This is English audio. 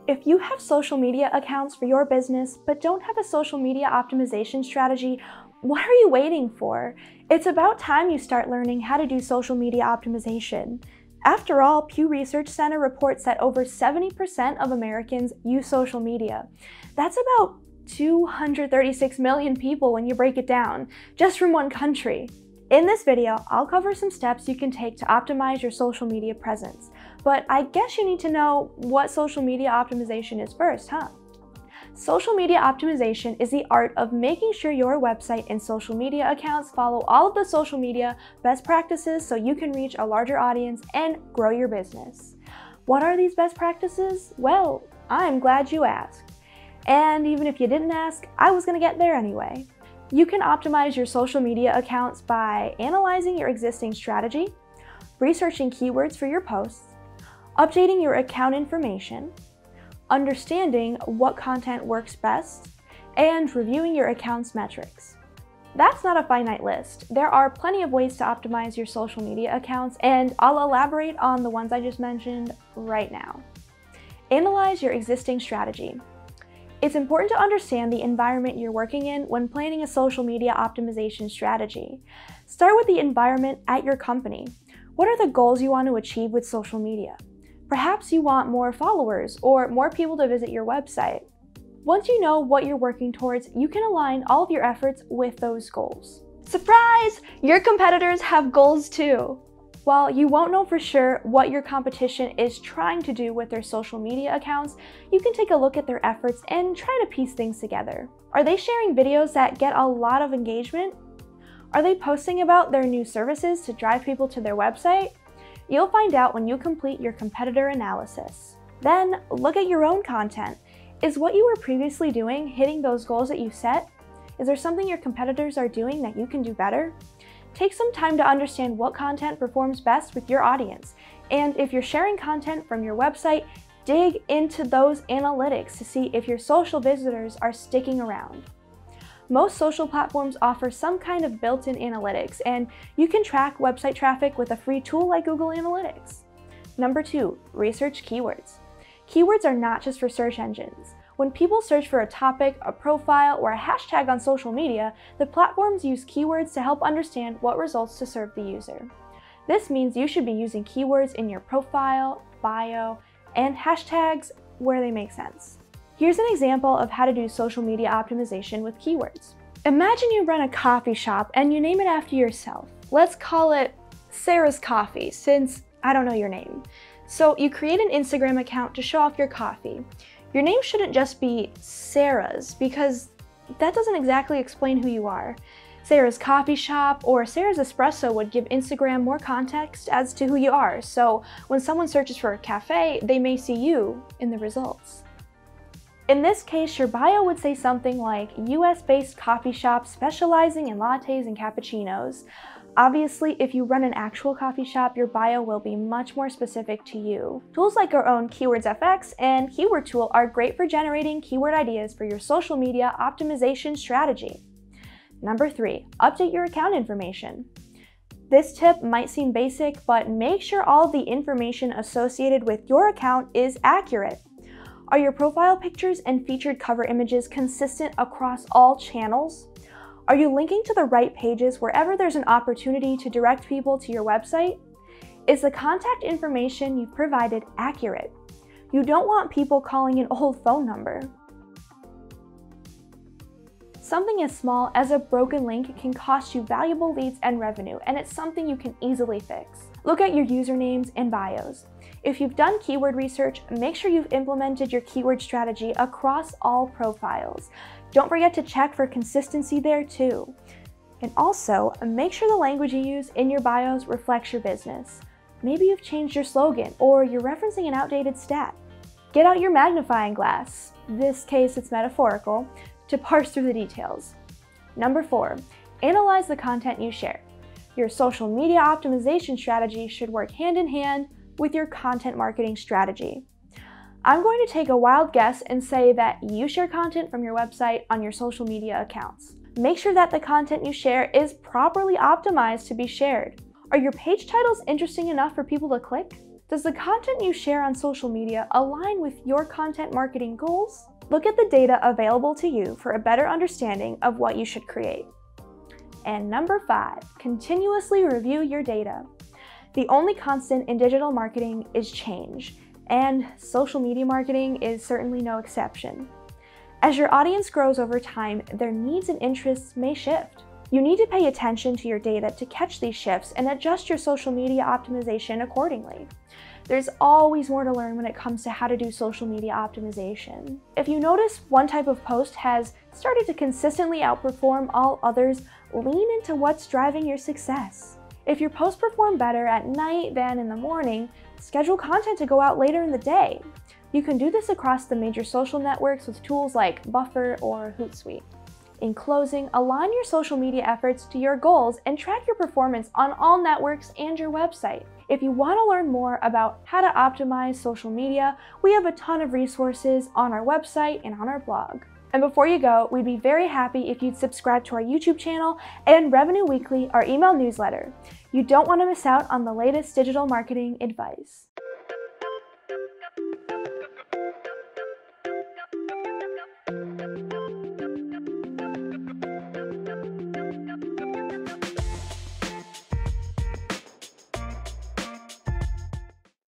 If you have social media accounts for your business but don't have a social media optimization strategy, what are you waiting for? It's about time you start learning how to do social media optimization. After all, Pew Research Center reports that over 70% of Americans use social media. That's about 236 million people when you break it down, just from one country. In this video, I'll cover some steps you can take to optimize your social media presence. But I guess you need to know what social media optimization is first, huh? Social media optimization is the art of making sure your website and social media accounts follow all of the social media best practices so you can reach a larger audience and grow your business. What are these best practices? Well, I'm glad you asked. And even if you didn't ask, I was going to get there anyway. You can optimize your social media accounts by analyzing your existing strategy, researching keywords for your posts, updating your account information, understanding what content works best, and reviewing your account's metrics. That's not a finite list. There are plenty of ways to optimize your social media accounts, and I'll elaborate on the ones I just mentioned right now. Analyze your existing strategy. It's important to understand the environment you're working in when planning a social media optimization strategy. Start with the environment at your company. What are the goals you want to achieve with social media? Perhaps you want more followers or more people to visit your website. Once you know what you're working towards, you can align all of your efforts with those goals. Surprise! Your competitors have goals too. While you won't know for sure what your competition is trying to do with their social media accounts, you can take a look at their efforts and try to piece things together. Are they sharing videos that get a lot of engagement? Are they posting about their new services to drive people to their website? You'll find out when you complete your competitor analysis. Then, look at your own content. Is what you were previously doing hitting those goals that you set? Is there something your competitors are doing that you can do better? Take some time to understand what content performs best with your audience. And if you're sharing content from your website, dig into those analytics to see if your social visitors are sticking around. Most social platforms offer some kind of built-in analytics, and you can track website traffic with a free tool like Google Analytics. Number 2, research keywords. Keywords are not just for search engines. When people search for a topic, a profile, or a hashtag on social media, the platforms use keywords to help understand what results to serve the user. This means you should be using keywords in your profile, bio, and hashtags where they make sense. Here's an example of how to do social media optimization with keywords. Imagine you run a coffee shop and you name it after yourself. Let's call it Sarah's Coffee, since I don't know your name. So you create an Instagram account to show off your coffee. Your name shouldn't just be Sarah's, because that doesn't exactly explain who you are. Sarah's Coffee Shop or Sarah's Espresso would give Instagram more context as to who you are, so when someone searches for a cafe, they may see you in the results. In this case, your bio would say something like US-based coffee shop specializing in lattes and cappuccinos. Obviously, if you run an actual coffee shop, your bio will be much more specific to you. Tools like our own WebFX and Keyword Tool are great for generating keyword ideas for your social media optimization strategy. Number 3, update your account information. This tip might seem basic, but make sure all of the information associated with your account is accurate. Are your profile pictures and featured cover images consistent across all channels? Are you linking to the right pages wherever there's an opportunity to direct people to your website? Is the contact information you've provided accurate? You don't want people calling an old phone number. Something as small as a broken link can cost you valuable leads and revenue, and it's something you can easily fix. Look at your usernames and bios. If you've done keyword research, make sure you've implemented your keyword strategy across all profiles. Don't forget to check for consistency there too. And also, make sure the language you use in your bios reflects your business. Maybe you've changed your slogan, or you're referencing an outdated stat. Get out your magnifying glass, this case it's metaphorical, to parse through the details. Number 4, analyze the content you share. Your social media optimization strategy should work hand in hand with your content marketing strategy. I'm going to take a wild guess and say that you share content from your website on your social media accounts. Make sure that the content you share is properly optimized to be shared. Are your page titles interesting enough for people to click? Does the content you share on social media align with your content marketing goals? Look at the data available to you for a better understanding of what you should create. And number 5, continuously review your data. The only constant in digital marketing is change, and social media marketing is certainly no exception. As your audience grows over time, their needs and interests may shift. You need to pay attention to your data to catch these shifts and adjust your social media optimization accordingly. There's always more to learn when it comes to how to do social media optimization. If you notice one type of post has started to consistently outperform all others, lean into what's driving your success. If your posts perform better at night than in the morning, schedule content to go out later in the day. You can do this across the major social networks with tools like Buffer or Hootsuite. In closing, align your social media efforts to your goals and track your performance on all networks and your website. If you want to learn more about how to optimize social media, we have a ton of resources on our website and on our blog. And before you go, we'd be very happy if you'd subscribe to our YouTube channel and Revenue Weekly, our email newsletter. You don't want to miss out on the latest digital marketing advice.